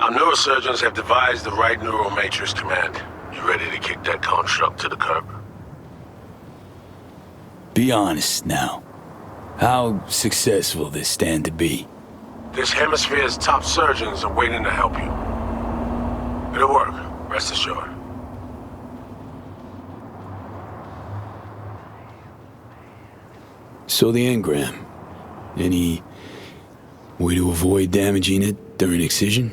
Our neurosurgeons have devised the right neural matrix command. You ready to kick that construct to the curb? Be honest now. How successful this stand to be? This hemisphere's top surgeons are waiting to help you. It'll work, rest assured. So the engram. Any way to avoid damaging it during excision?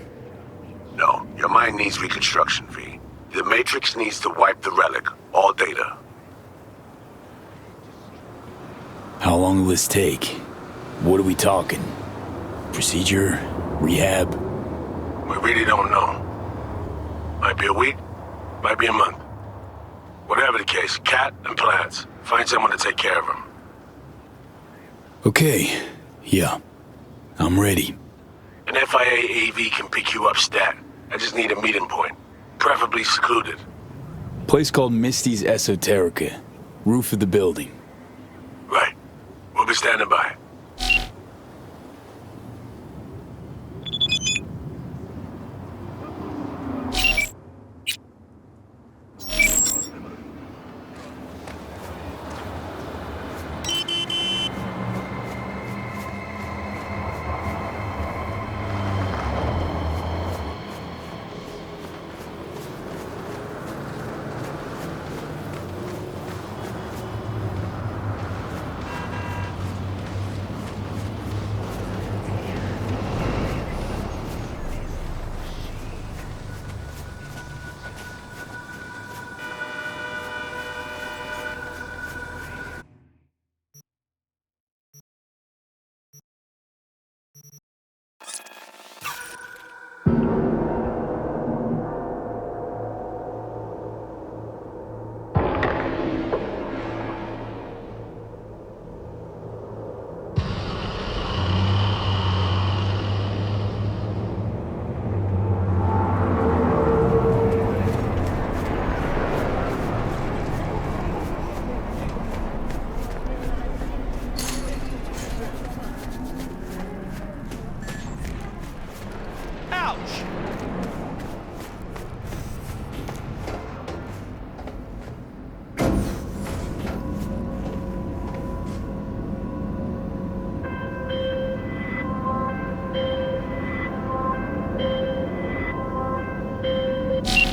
No, your mind needs reconstruction, V. The Matrix needs to wipe the relic, all data. How long will this take? What are we talking? Procedure? Rehab? We really don't know. Might be a week, might be a month. Whatever the case, Cat and plans. Find someone to take care of him. Okay, yeah. I'm ready. An FIA AV can pick you up stat. I just need a meeting point. Preferably secluded. Place called Misty's Esoterica. Roof of the building. Right. We'll be standing by.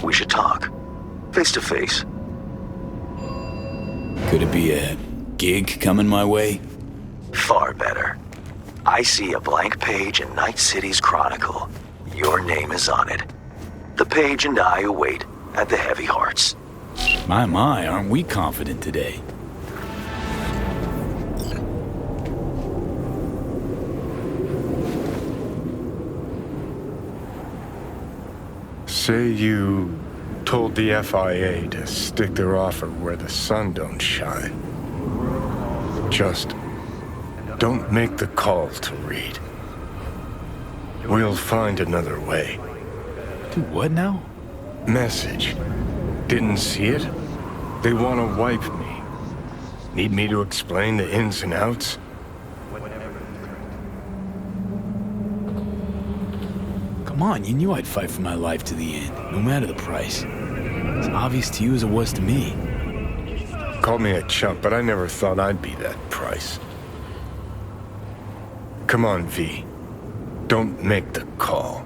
We should talk. Face to face. Could it be a gig coming my way? Far better. I see a blank page in Night City's chronicle. Your name is on it. The page and I await at the Heavy Hearts. My, aren't we confident today? Say you told the FIA to stick their offer where the sun don't shine. Just don't make the call to Reed. We'll find another way. Do what now? Message. Didn't see it? They want to wipe me. Need me to explain the ins and outs? Come on, you knew I'd fight for my life to the end, no matter the price. It's obvious to you as it was to me. Call me a chump, but I never thought I'd be that price. Come on, V. Don't make the call.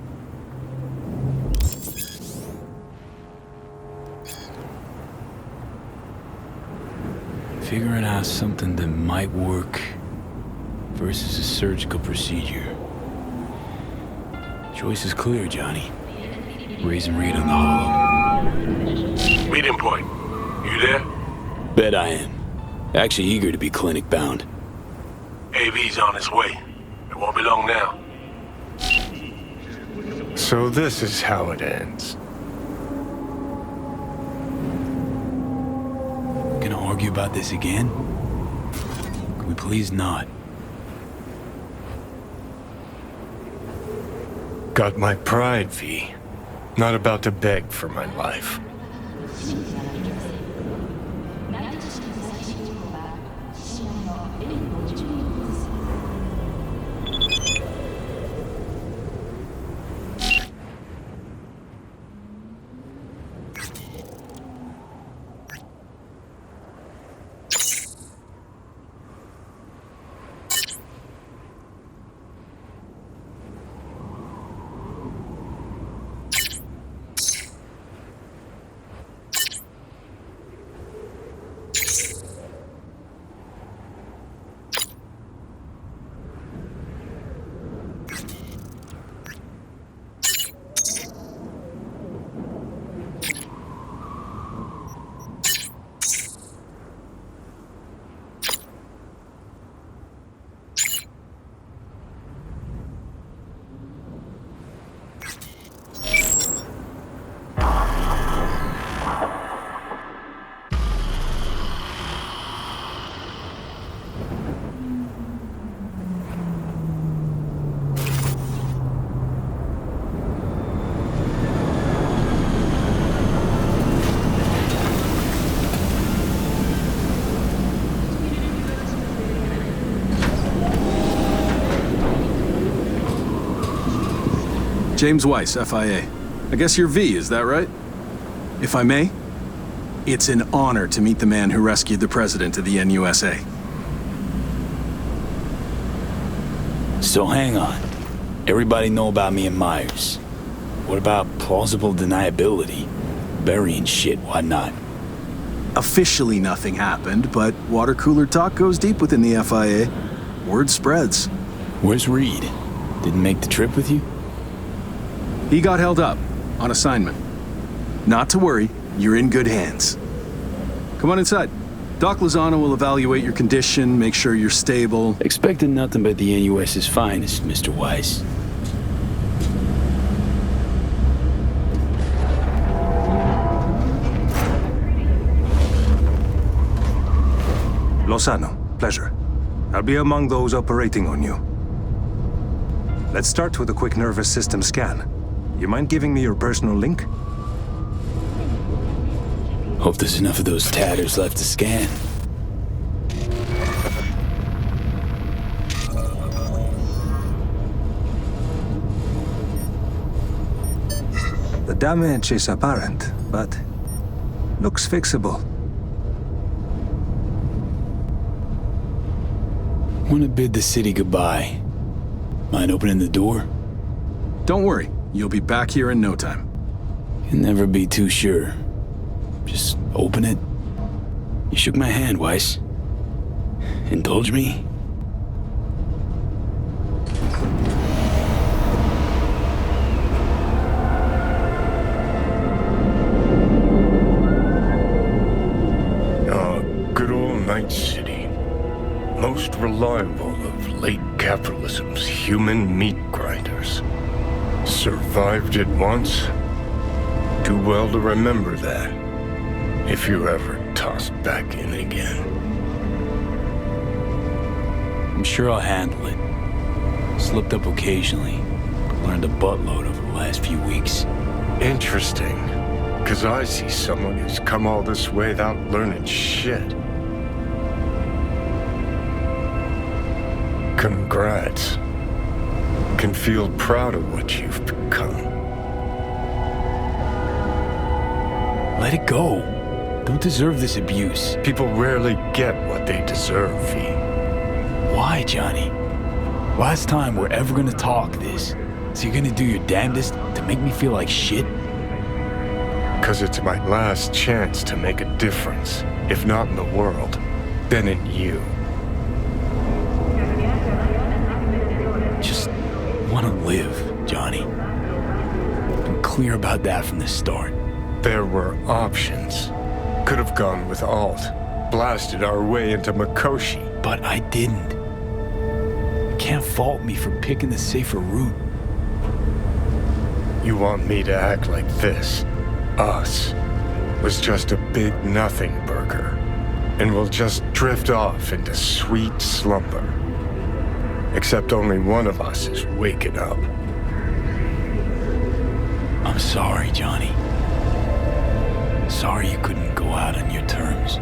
Figuring out something that might work versus a surgical procedure. Choice is clear, Johnny. Raise and read on the hollow. Meeting point. You there? Bet I am. Actually eager to be clinic bound. AV's on its way. It won't be long now. So this is how it ends. Gonna argue about this again? Can we please not? Got my pride, V. Not about to beg for my life. James Weiss, FIA. I guess you're V, is that right? If I may, it's an honor to meet the man who rescued the president of the NUSA. So hang on. Everybody know about me and Myers. What about plausible deniability? Burying shit, why not? Officially nothing happened, but water cooler talk goes deep within the FIA. Word spreads. Where's Reed? Didn't make the trip with you? He got held up on assignment. Not to worry, you're in good hands. Come on inside. Doc Lozano will evaluate your condition, make sure you're stable. Expecting nothing but the NUS's finest, Mr. Weiss. Lozano, pleasure. I'll be among those operating on you. Let's start with a quick nervous system scan. You mind giving me your personal link? Hope there's enough of those tatters left to scan. The damage is apparent, but looks fixable. Want to bid the city goodbye. Mind opening the door? Don't worry, you'll be back here in no time. You'll never be too sure. Just open it. You shook my hand, Weiss. Indulge me? Good old Night City. Most reliable of late capitalism's human meat grinders. Survived it once. Too well to remember that. If you're ever tossed back in again. I'm sure I'll handle it. Slipped up occasionally, but learned a buttload over the last few weeks. Interesting. 'Cause I see someone who's come all this way without learning shit. Congrats. Can feel proud of what you've become. Let it go. Don't deserve this abuse. People rarely get what they deserve, V. Why, Johnny? Last time we're ever gonna talk this. So you're gonna do your damnedest to make me feel like shit? 'Cause it's my last chance to make a difference. If not in the world, then in you. Just wanna live, Johnny. Been clear about that from the start. There were options. Could have gone with Alt. Blasted our way into Mikoshi. But I didn't. You can't fault me for picking the safer route. You want me to act like this? Us was just a big nothing burger, and we'll just drift off into sweet slumber. Except only one of us is waking up. I'm sorry, Johnny. Sorry you couldn't go out on your terms.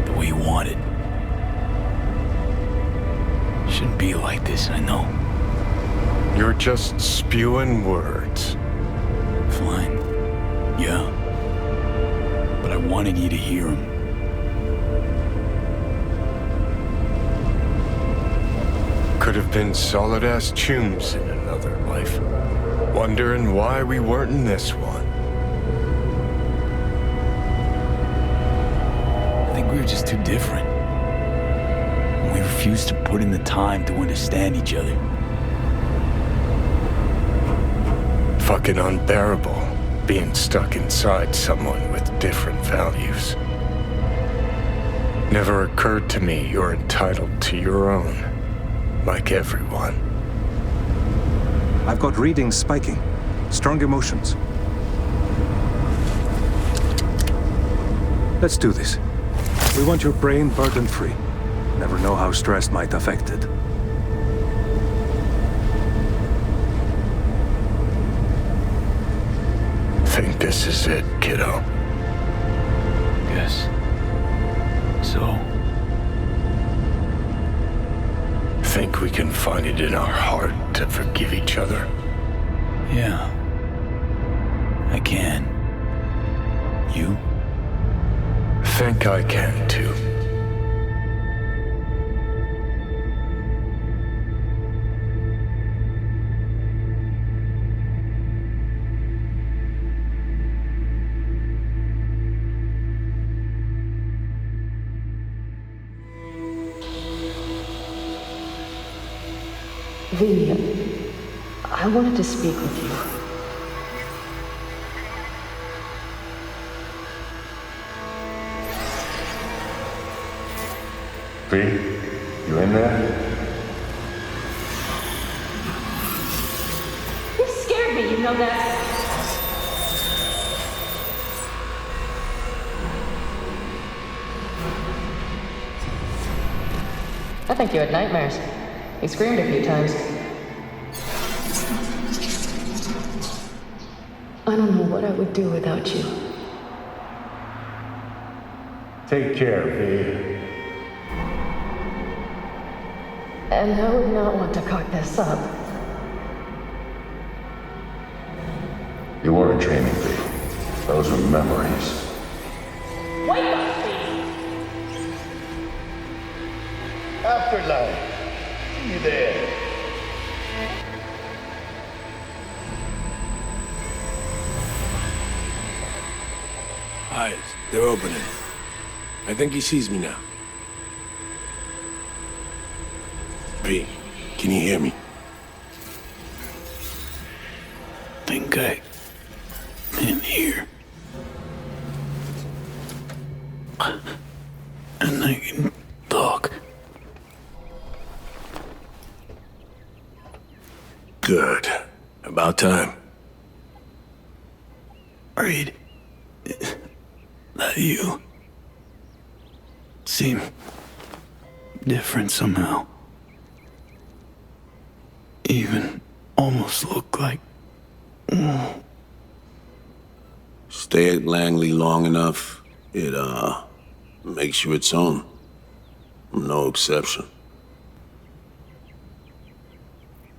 The way you wanted. Shouldn't be like this, I know. You're just spewing words. Fine. Yeah. But I wanted you to hear him. Could have been solid-ass chums in another life. Wondering why we weren't in this one. I think we were just too different. And we refused to put in the time to understand each other. Fucking unbearable. Being stuck inside someone with different values. Never occurred to me you're entitled to your own, like everyone. I've got readings spiking. Strong emotions. Let's do this. We want your brain burden-free. Never know how stress might affect it. Think this is it, kiddo. Guess. So, Think we can find it in our heart to forgive each other. Yeah. I can. You? Think I can too. V, I wanted to speak with you. V, you in there? You scared me, you know that. I think you had nightmares. He screamed a few times. I don't know what I would do without you. Take care, V. And I would not want to cock this up. You weren't dreaming, V. Those were memories. Wake up, please! Afterlife. See you there. Eyes, they're opening. I think he sees me now. V, can you hear me? Think I am here. And I can talk. Good. About time. Reed, that you seem different somehow. Even almost look like... Stay at Langley long enough, it, makes you its own. I'm no exception.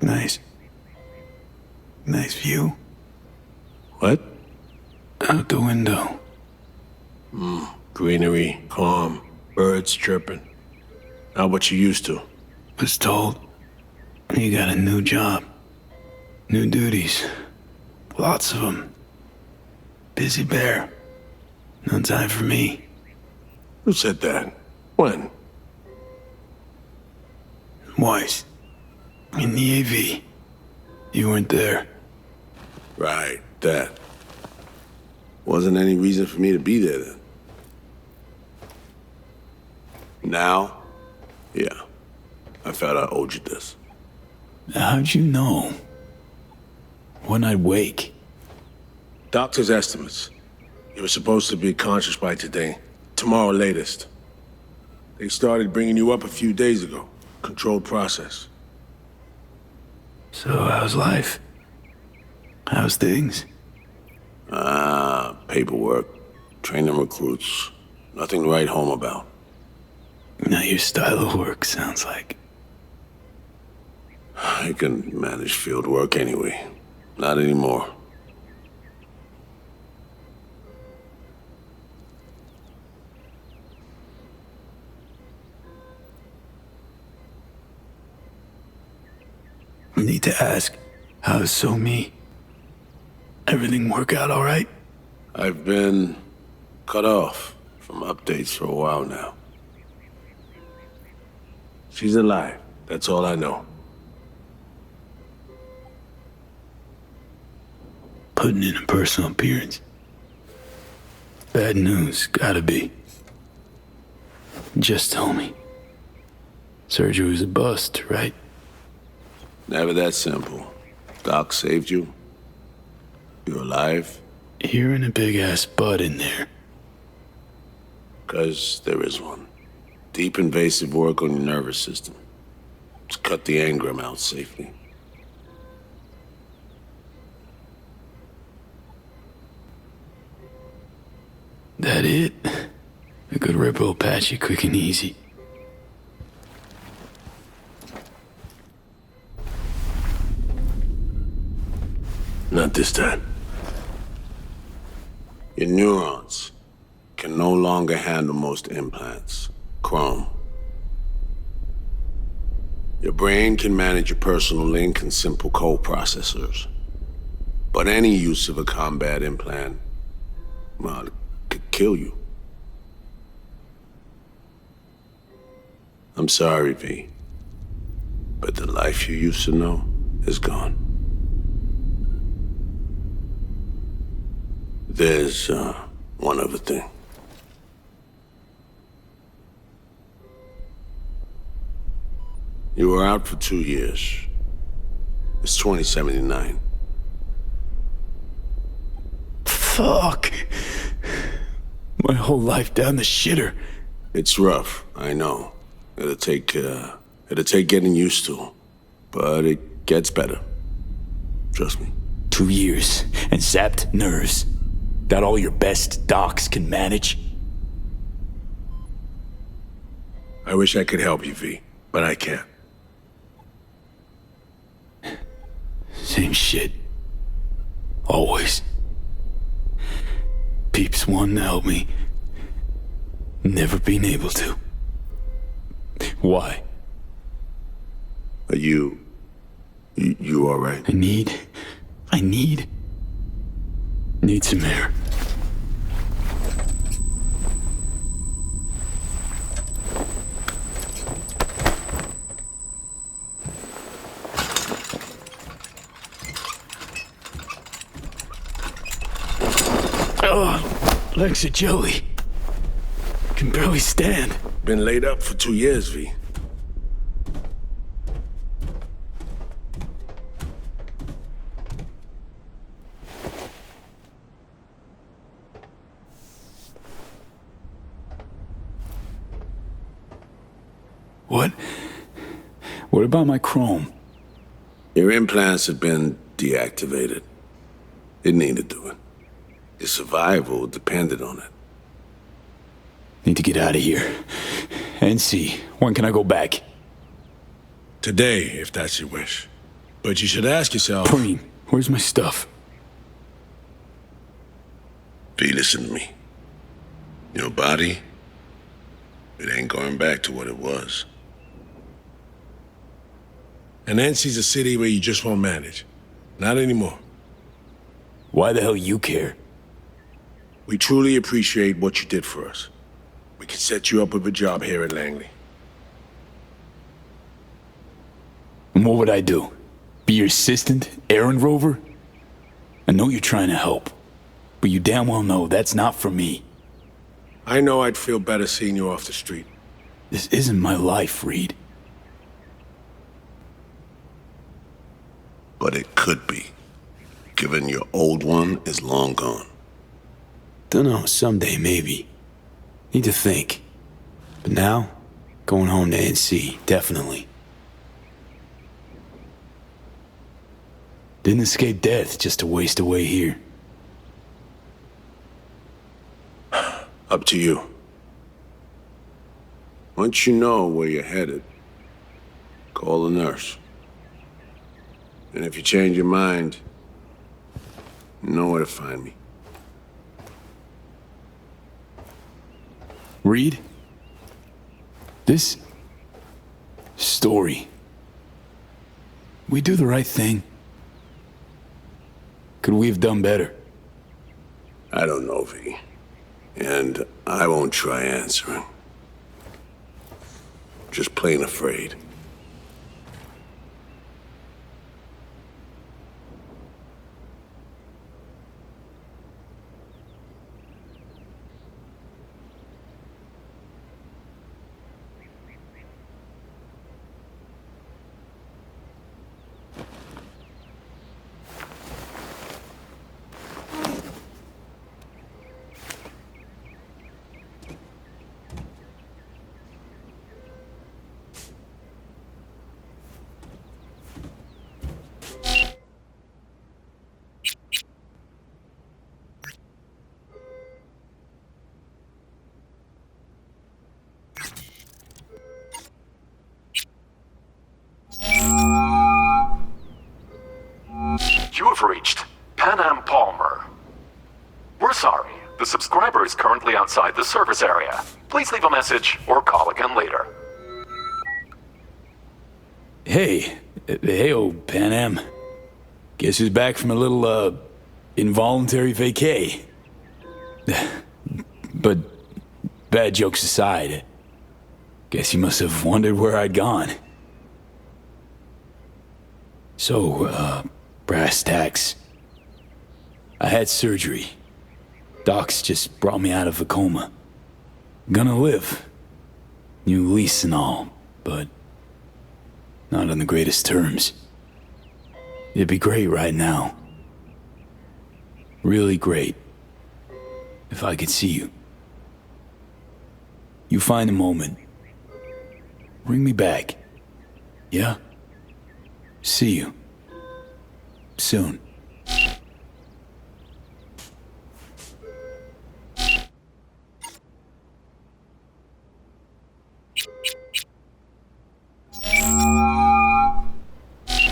Nice. Nice view. What? Out the window. Greenery, calm, birds chirping. Not what you used to. Was told you got a new job. New duties. Lots of them. Busy bear. No time for me. Who said that? When? Weiss. In the AV. You weren't there. Right, that. Wasn't any reason for me to be there then. Now? Yeah. I felt I owed you this. How'd you know? When I'd wake? Doctor's estimates. You were supposed to be conscious by today. Tomorrow latest. They started bringing you up a few days ago. Controlled process. So how's life? How's things? Paperwork. Training recruits. Nothing to write home about. Not your style of work, sounds like. I can manage field work anyway. Not anymore. Need to ask, how's So Me? Everything work out all right? I've been cut off from updates for a while now. She's alive. That's all I know. Putting in a personal appearance. Bad news, gotta be. Just tell me. Surgery was a bust, right? Never that simple. Doc saved you. You're alive. You're in a big-ass butt in there. 'Cause there is one. Deep invasive work on your nervous system. To cut the engram out safely. That it? A good rip will patch you quick and easy. this time. Your neurons can no longer handle most implants. Chrome. Your brain can manage your personal link and simple code processors. But any use of a combat implant, well, it could kill you. I'm sorry, V. But the life you used to know is gone. There's, one other thing. You were out for 2 years. It's 2079. Fuck. My whole life down the shitter. It's rough, I know. It'll take getting used to. But it gets better. Trust me. 2 years and zapped nerves. That all your best docs can manage? I wish I could help you, V, but I can't. Same shit. Always. Peeps wanting to help me. Never being able to. Why? Are you all right? I need some air. Oh, legs are jelly. Can barely stand. Been laid up for 2 years, V. What about my chrome? Your implants have been deactivated. It needed doing. Your survival depended on it. Need to get out of here. NC, when can I go back? Today, if that's your wish. But you should ask yourself... Preem, where's my stuff? V, listen to me. Your body, it ain't going back to what it was. And NC's a city where you just won't manage. Not anymore. Why the hell you care? We truly appreciate what you did for us. We can set you up with a job here at Langley. And what would I do? Be your assistant? Errand rover? I know you're trying to help, but you damn well know that's not for me. I know I'd feel better seeing you off the street. This isn't my life, Reed. But it could be, given your old one is long gone. Dunno, someday maybe. Need to think. But now, going home to NC, definitely. Didn't escape death just to waste away here. Up to you. Once you know where you're headed, call the nurse. And if you change your mind, you know where to find me. Reed? This story. We do the right thing. Could we have done better? I don't know, V. And I won't try answering. Just plain afraid. Pan Am Palmer. We're sorry. The subscriber is currently outside the service area. Please leave a message or call again later. Hey, old Pan Am. Guess who's back from a little, involuntary vacay? But bad jokes aside, guess you must have wondered where I'd gone. So, brass tacks. I had surgery. Docs just brought me out of a coma. Gonna live. New lease and all, but not on the greatest terms. It'd be great right now. Really great. If I could see you. You find a moment. Ring me back. Yeah? See you. Soon.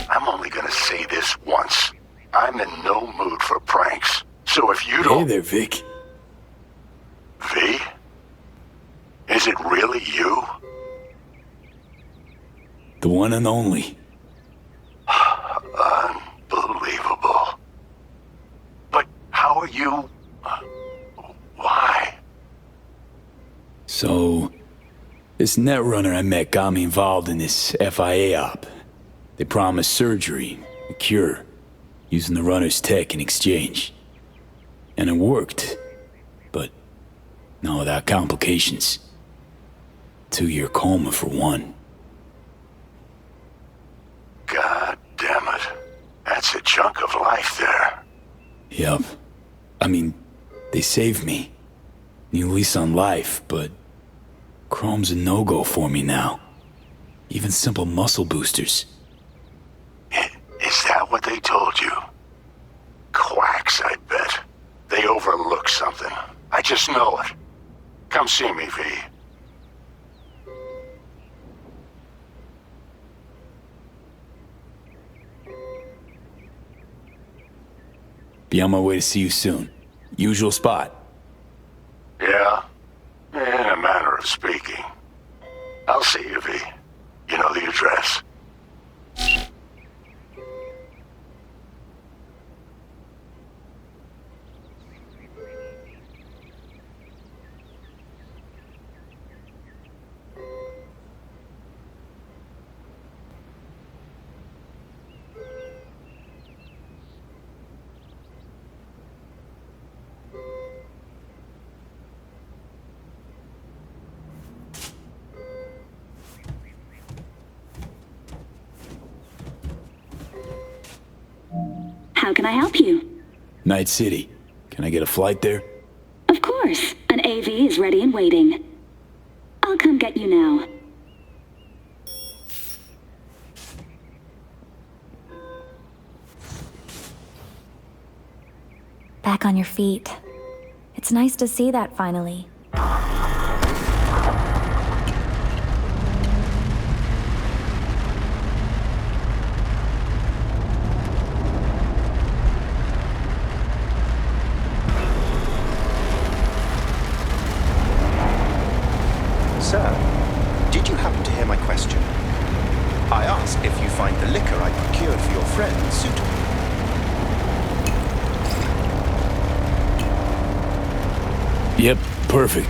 I'm only gonna say this once. I'm in no mood for pranks. So if you don't... Hey there, Vic. V? Is it really you? The one and only. Unbelievable. But how are you... Why? So, this netrunner I met got me involved in this FIA op. They promised surgery, a cure, using the runner's tech in exchange. And it worked, but not without complications. 2-year coma for one. God damn it. That's a chunk of life there. Yep. I mean, they saved me. New lease on life, but Chrome's a no-go for me now. Even simple muscle boosters. Is that what they told you? Quacks, I bet. They overlook something. I just know it. Come see me, V. Be on my way to see you soon. Usual spot. Yeah? In a manner of speaking. I'll see you, V. You know the address. How can I help you? Night City. Can I get a flight there? Of course. An AV is ready and waiting. I'll come get you now. Back on your feet. It's nice to see that finally. Sir, did you happen to hear my question? I asked if you find the liquor I procured for your friend suitable. Yep, perfect.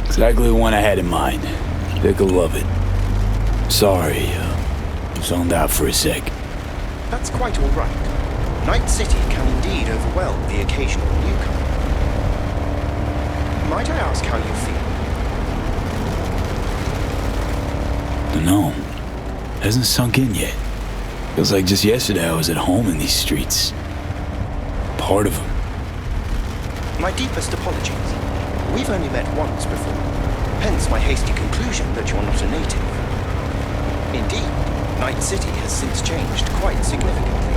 Exactly the one I had in mind. Dick'll love it. Sorry, zoned out for a sec. That's quite all right. Night City can indeed overwhelm the occasional newcomer. Might I ask how you feel? Dunno. Hasn't sunk in yet. Feels like just yesterday I was at home in these streets. Part of them. My deepest apologies. We've only met once before. Hence my hasty conclusion that you're not a native. Indeed, Night City has since changed quite significantly.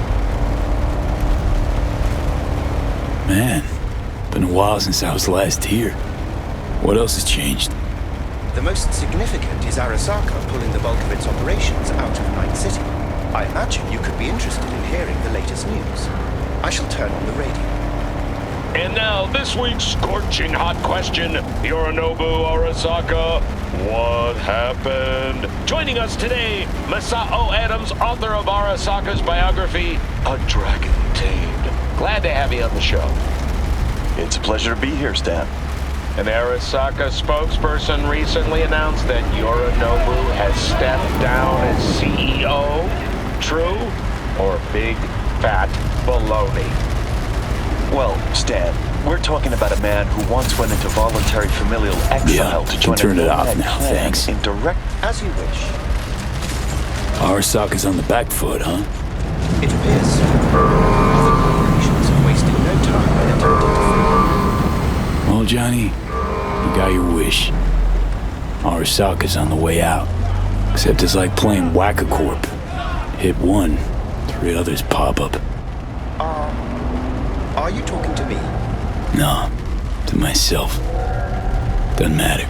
Man, been a while since I was last here. What else has changed? The most significant is Arasaka pulling the bulk of its operations out of Night City. I imagine you could be interested in hearing the latest news. I shall turn on the radio. And now, this week's scorching hot question, Yorinobu Arasaka, what happened? Joining us today, Masao Adams, author of Arasaka's biography, A Dragon Tamed. Glad to have you on the show. It's a pleasure to be here, Stan. An Arasaka spokesperson recently announced that Yorinobu has stepped down as CEO. True or big fat baloney? Well, Stan, we're talking about a man who once went into voluntary familial exile to join turn a it off nomad now, clan thanks. in direct... As you wish. Arasaka's on the back foot, huh? It appears so. Other corporations have wasted no time in attempting to free. Well, Johnny, you got your wish. Arasaka's on the way out. Except it's like playing Whack-A-Corp. Hit one, 3 others pop up. Are you talking to me? No, to myself. Doesn't matter.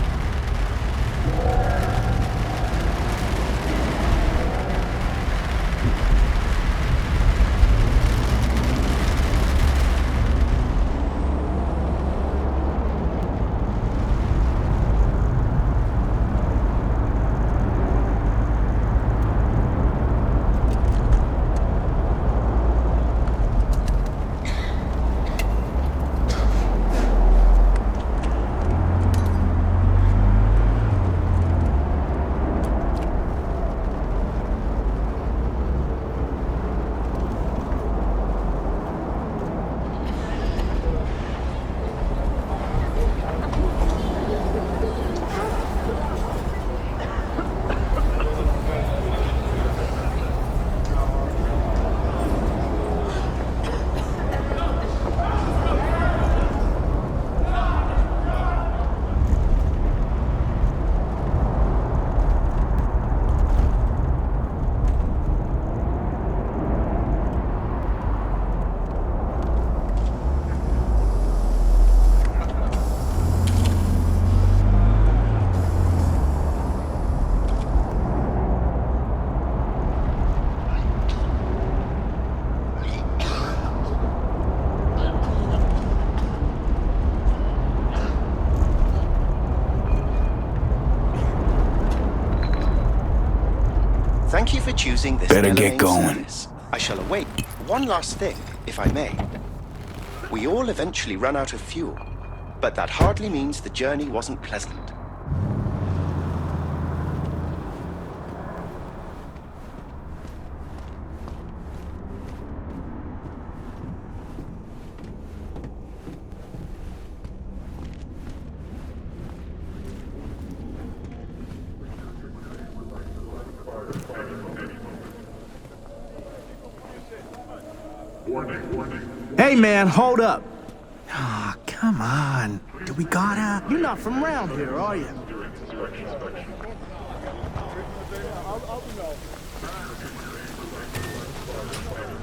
Thank you for choosing this Better get LMA going. service. I shall await. One last thing, if I may. We all eventually run out of fuel, but that hardly means the journey wasn't pleasant. Hey, man, hold up. Ah, come on. Do we gotta? You're not from around here, are you?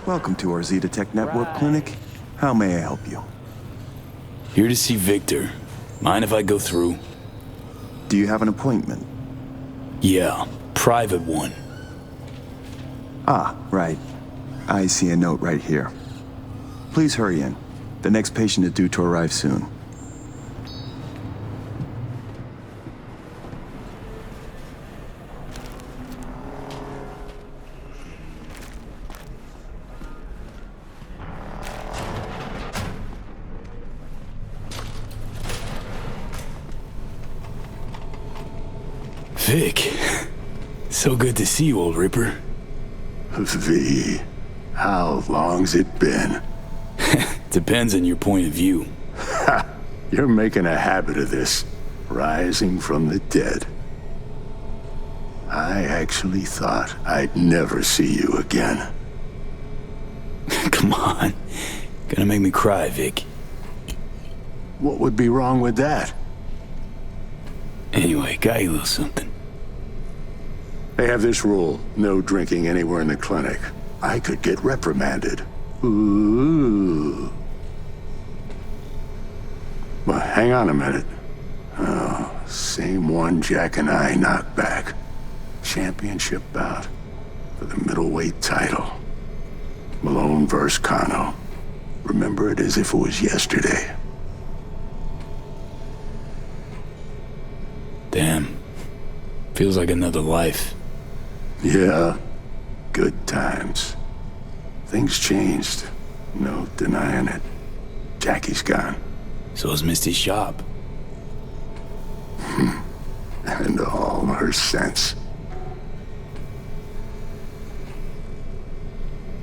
Welcome to our Zeta Tech Network Clinic. How may I help you? Here to see Victor. Mind if I go through? Do you have an appointment? Yeah, private one. Ah, right. I see a note right here. Please hurry in. The next patient is due to arrive soon. Vic. So good to see you, old Ripper. V, how long's it been? Depends on your point of view. Ha! You're making a habit of this, rising from the dead. I actually thought I'd never see you again. Come on. Gonna make me cry, Vic. What would be wrong with that? Anyway, got you a little something. They have this rule, no drinking anywhere in the clinic. I could get reprimanded. Ooh. Well, hang on a minute. Oh, same one Jack and I knocked back. Championship bout for the middleweight title. Malone versus Kano. Remember it as if it was yesterday. Damn. Feels like another life. Yeah, good times. Things changed. No denying it. Jackie's gone. So is Misty's shop. And all her sense.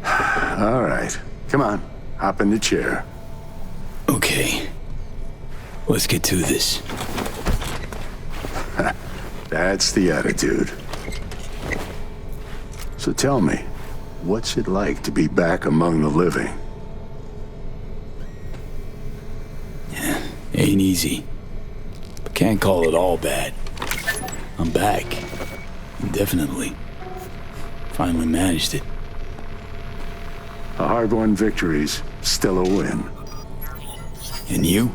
All right, come on. Hop in the chair. Okay. Let's get to this. That's the attitude. So tell me, what's it like to be back among the living? Yeah, ain't easy. But can't call it all bad. I'm back. Indefinitely. Finally managed it. A hard-won victory's still a win. And you?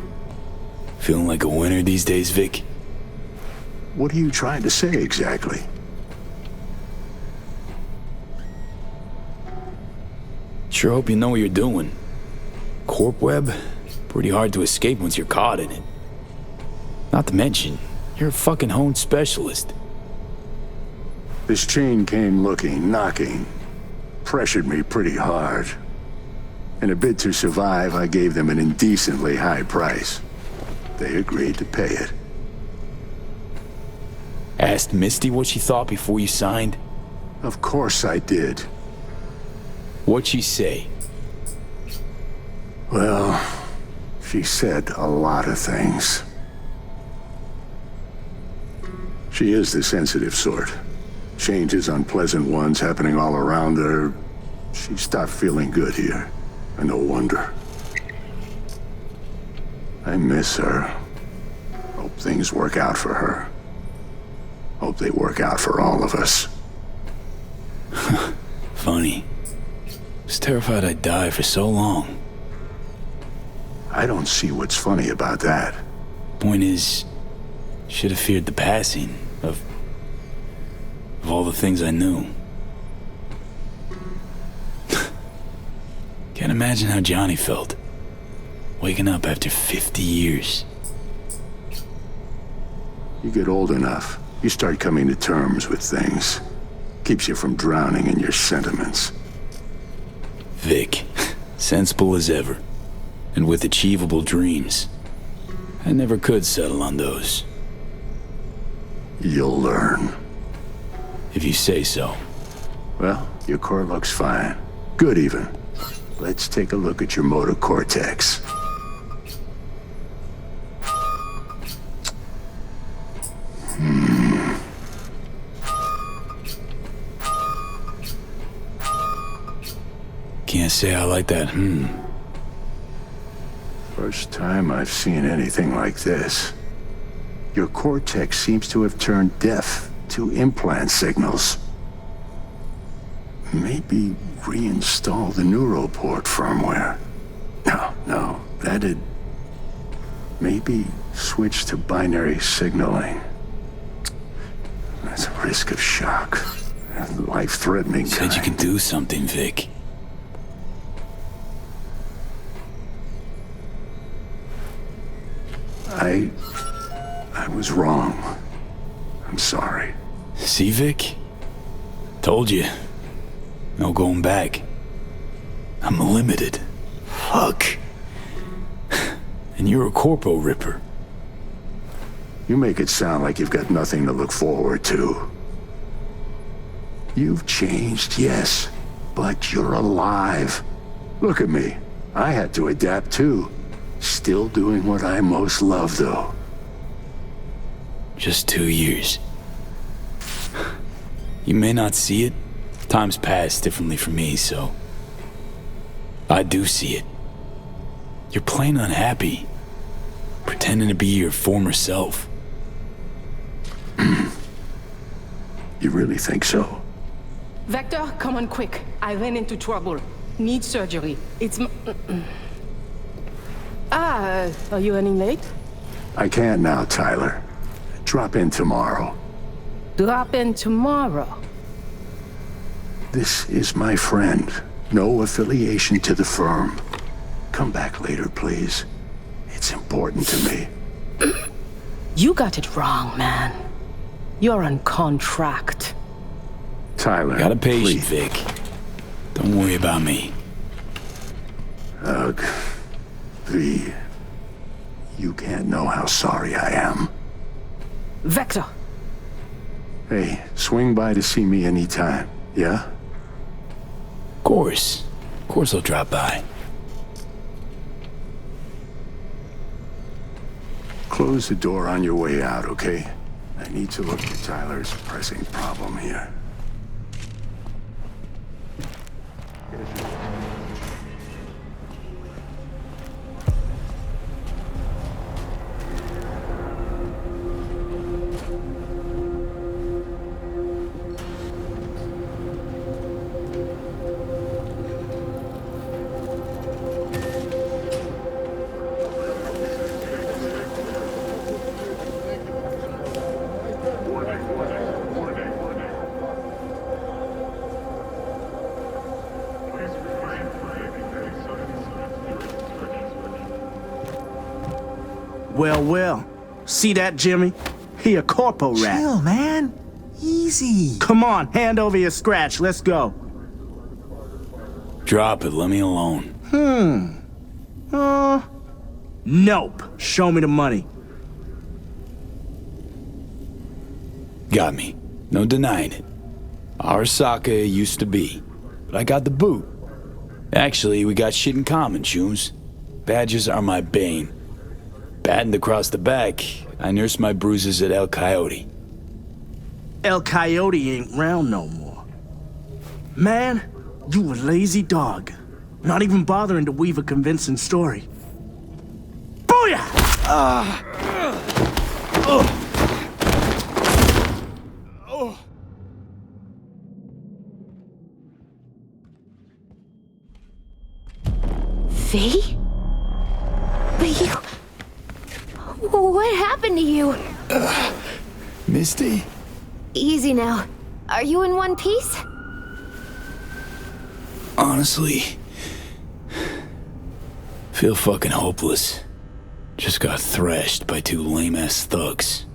Feeling like a winner these days, Vic? What are you trying to say exactly? Sure hope you know what you're doing. Corp web? Pretty hard to escape once you're caught in it. Not to mention, you're a fucking honed specialist. This chain came looking, knocking. Pressured me pretty hard. In a bid to survive, I gave them an indecently high price. They agreed to pay it. Asked Misty what she thought before you signed? Of course I did. What'd she say? Well, she said a lot of things. She is the sensitive sort. Changes, unpleasant ones happening all around her. She stopped feeling good here. And no wonder. I miss her. Hope things work out for her. Hope they work out for all of us. Funny. Was terrified I'd die for so long. I don't see what's funny about that. Point is, should have feared the passing of all the things I knew. Can't imagine how Johnny felt. Waking up after 50 years. You get old enough, you start coming to terms with things. Keeps you from drowning in your sentiments. Vic, sensible as ever. And with achievable dreams. I never could settle on those. You'll learn. If you say so. Well, your core looks fine. Good even. Let's take a look at your motor cortex. Can't say I like that, First time I've seen anything like this. Your cortex seems to have turned deaf to implant signals. Maybe reinstall the neuroport firmware. No, that'd... Maybe switch to binary signaling. That's a risk of shock. Life-threatening kind. Said you could do something, Vic. I was wrong. I'm sorry. See, Vic? Told you. No going back. I'm limited. Fuck. And you're a corpo ripper. You make it sound like you've got nothing to look forward to. You've changed, yes, but you're alive. Look at me. I had to adapt too. Still doing what I most love, though. Just 2 years. You may not see it. Time's passed differently for me, so... I do see it. You're plain unhappy. Pretending to be your former self. You really think so? Vector, come on quick. I ran into trouble. Need surgery. It's are you running late? I can't now, Tyler. Drop in tomorrow. Drop in tomorrow. This is my friend. No affiliation to the firm. Come back later, please. It's important to me. You got it wrong, man. You're on contract. Tyler, Got a patient, please. Vic. Don't worry about me. Ugh. V. You can't know how sorry I am. Vector! Hey, swing by to see me anytime, yeah? Of course. Of course I'll drop by. Close the door on your way out, okay? I need to look at Tyler's pressing problem here. Well. See that, Jimmy? He a corpo rat. Chill, man. Easy. Come on, hand over your scratch. Let's go. Drop it, let me alone. Nope. Show me the money. Got me. No denying it. Arasaka used to be. But I got the boot. Actually, we got shit in common, Shoes. Badges are my bane. Battened across the back, I nursed my bruises at El Coyote. El Coyote ain't round no more. Man, you a lazy dog. Not even bothering to weave a convincing story. Booyah! V? But you... What happened to you? Misty? Easy now. Are you in one piece? Honestly, feel fucking hopeless. Just got thrashed by two lame-ass thugs.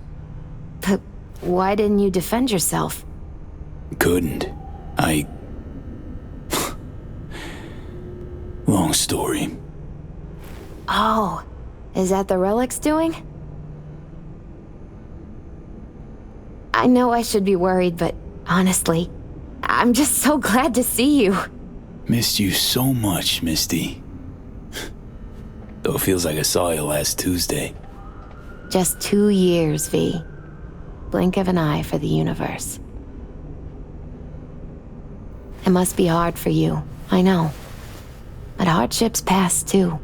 But why didn't you defend yourself? Couldn't. Long story. Oh, is that the Relic's doing? I know I should be worried, but honestly, I'm just so glad to see you. Missed you so much, Misty. Though it feels like I saw you last Tuesday. Just 2 years, V. Blink of an eye for the universe. It must be hard for you, I know. But hardships pass too,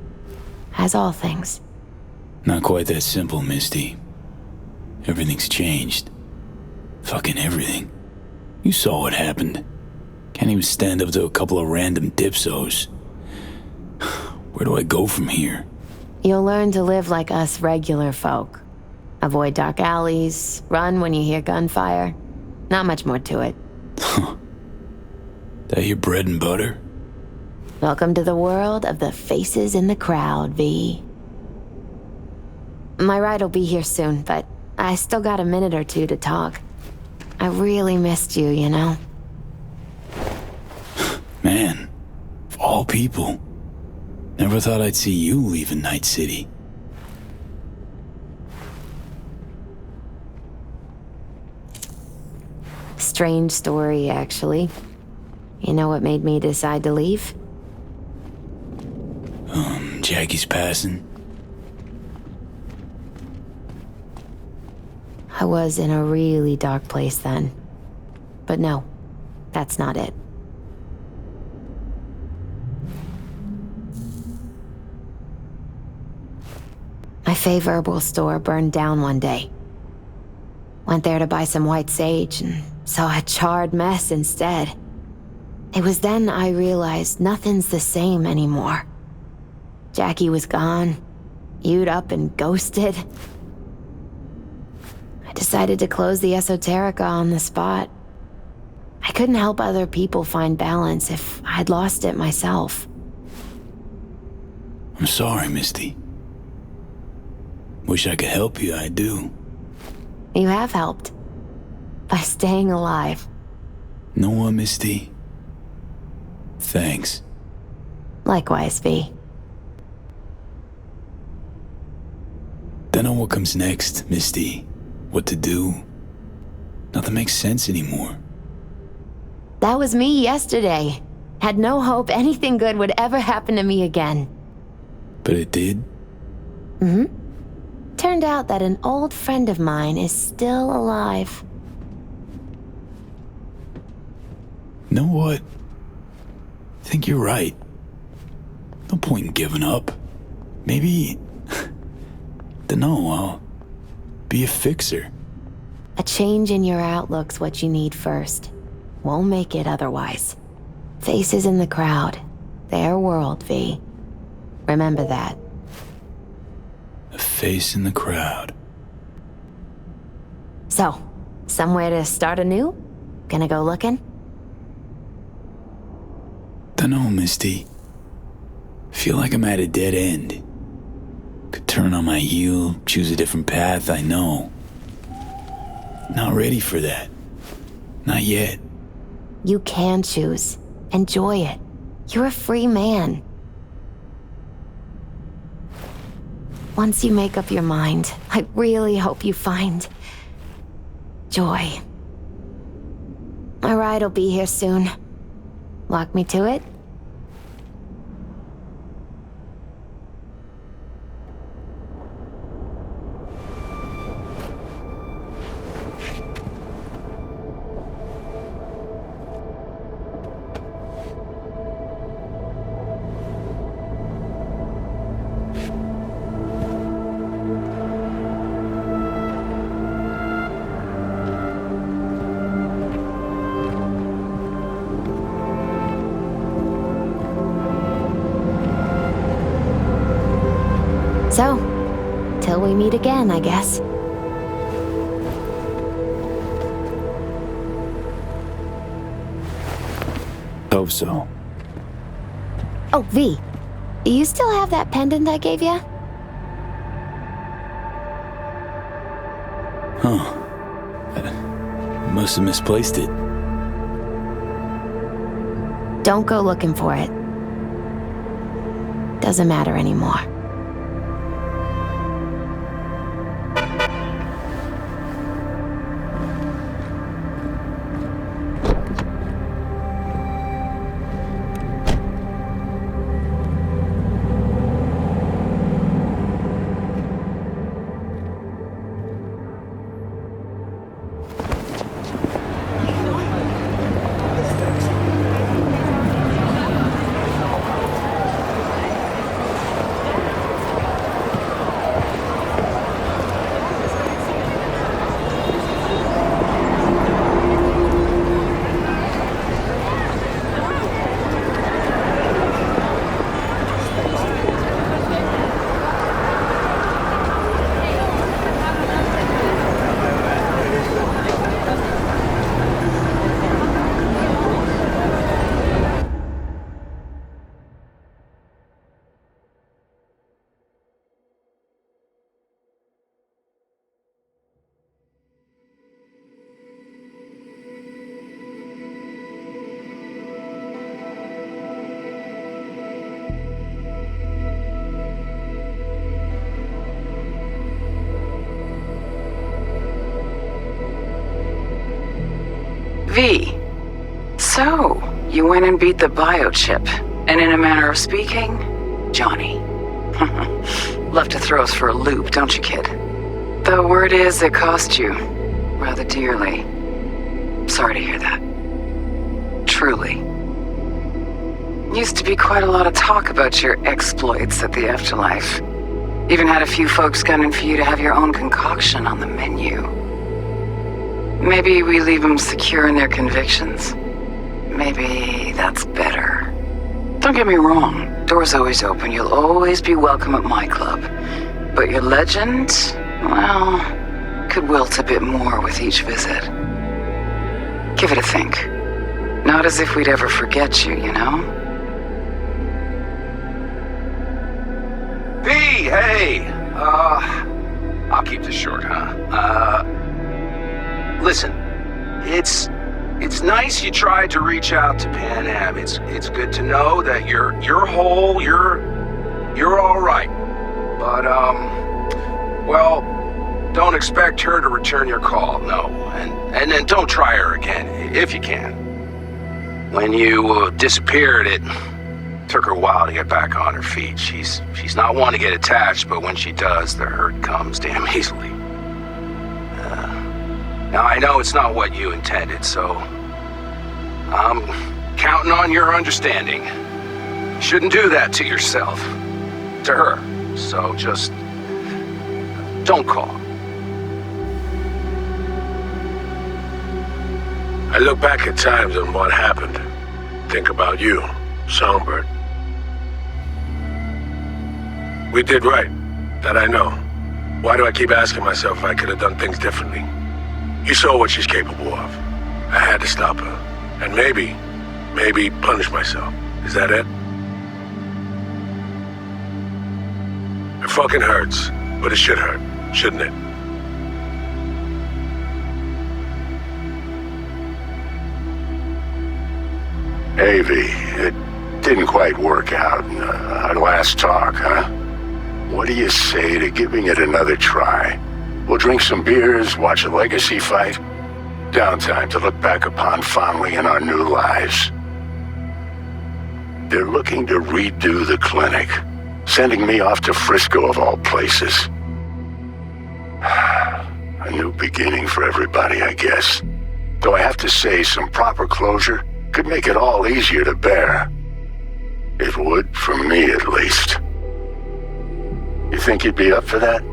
as all things. Not quite that simple, Misty. Everything's changed. Fucking everything. You saw what happened. Can't even stand up to a couple of random dipsos. Where do I go from here? You'll learn to live like us regular folk. Avoid dark alleys, run when you hear gunfire. Not much more to it. That your bread and butter? Welcome to the world of the faces in the crowd, V. My ride will be here soon, but I still got a minute or two to talk. I really missed you, you know? Man, of all people. Never thought I'd see you leaving Night City. Strange story, actually. You know what made me decide to leave? Jackie's passing. I was in a really dark place then. But no, that's not it. My favorite herbal store burned down one day. Went there to buy some white sage and saw a charred mess instead. It was then I realized nothing's the same anymore. Jackie was gone, You'd up and ghosted. I decided to close the esoterica on the spot. I couldn't help other people find balance if I'd lost it myself. I'm sorry, Misty. Wish I could help you, I do. You have helped. By staying alive. Know what, Misty? Thanks. Likewise, V. Don't know what comes next, Misty. What to do. Nothing makes sense anymore. That was me yesterday. Had no hope anything good would ever happen to me again. But it did? Mm-hmm. Turned out that an old friend of mine is still alive. Know what? I think you're right. No point in giving up. Maybe... Dunno, I'll be a fixer. A change in your outlook's what you need first. Won't make it otherwise. Faces in the crowd. Their world, V. Remember that. A face in the crowd. So, somewhere to start anew? Gonna go looking? Dunno, Misty. Feel like I'm at a dead end. Could turn on my heel, choose a different path, I know. Not ready for that. Not yet. You can choose. Enjoy it. You're a free man. Once you make up your mind, I really hope you find... joy. My ride'll be here soon. Walk me to it? So, till we meet again, I guess. Hope so. Oh, V. Do you still have that pendant I gave you? Huh. I must have misplaced it. Don't go looking for it. Doesn't matter anymore. V. So, you went and beat the biochip, and in a manner of speaking, Johnny. Love to throw us for a loop, don't you, kid? The word is it cost you rather dearly. Sorry to hear that. Truly. Used to be quite a lot of talk about your exploits at the afterlife. Even had a few folks gunning for you to have your own concoction on the menu. Maybe we leave them secure in their convictions. Maybe that's better. Don't get me wrong, door's always open. You'll always be welcome at my club. But your legend, well, could wilt a bit more with each visit. Give it a think. Not as if we'd ever forget you, you know? P, hey! I'll keep this short, huh? Listen, it's nice you tried to reach out to Pan Am. It's good to know that you're whole, you're all right. But, well, don't expect her to return your call, no. And then don't try her again, if you can. When you disappeared, it took her a while to get back on her feet. She's not one to get attached, but when she does, the hurt comes damn easily. Now, I know it's not what you intended, so I'm counting on your understanding. You shouldn't do that to yourself, to her. So just don't call. I look back at times and what happened. Think about you, Songbird. We did right. That I know. Why do I keep asking myself if I could have done things differently? You saw what she's capable of. I had to stop her. And maybe punish myself. Is that it? It fucking hurts, but it should hurt, shouldn't it? Avi, it didn't quite work out. Our last talk, huh? What do you say to giving it another try? We'll drink some beers, watch a legacy fight. Downtime to look back upon fondly in our new lives. They're looking to redo the clinic, sending me off to Frisco of all places. A new beginning for everybody, I guess. Though I have to say, some proper closure could make it all easier to bear. It would, for me at least. You think you'd be up for that?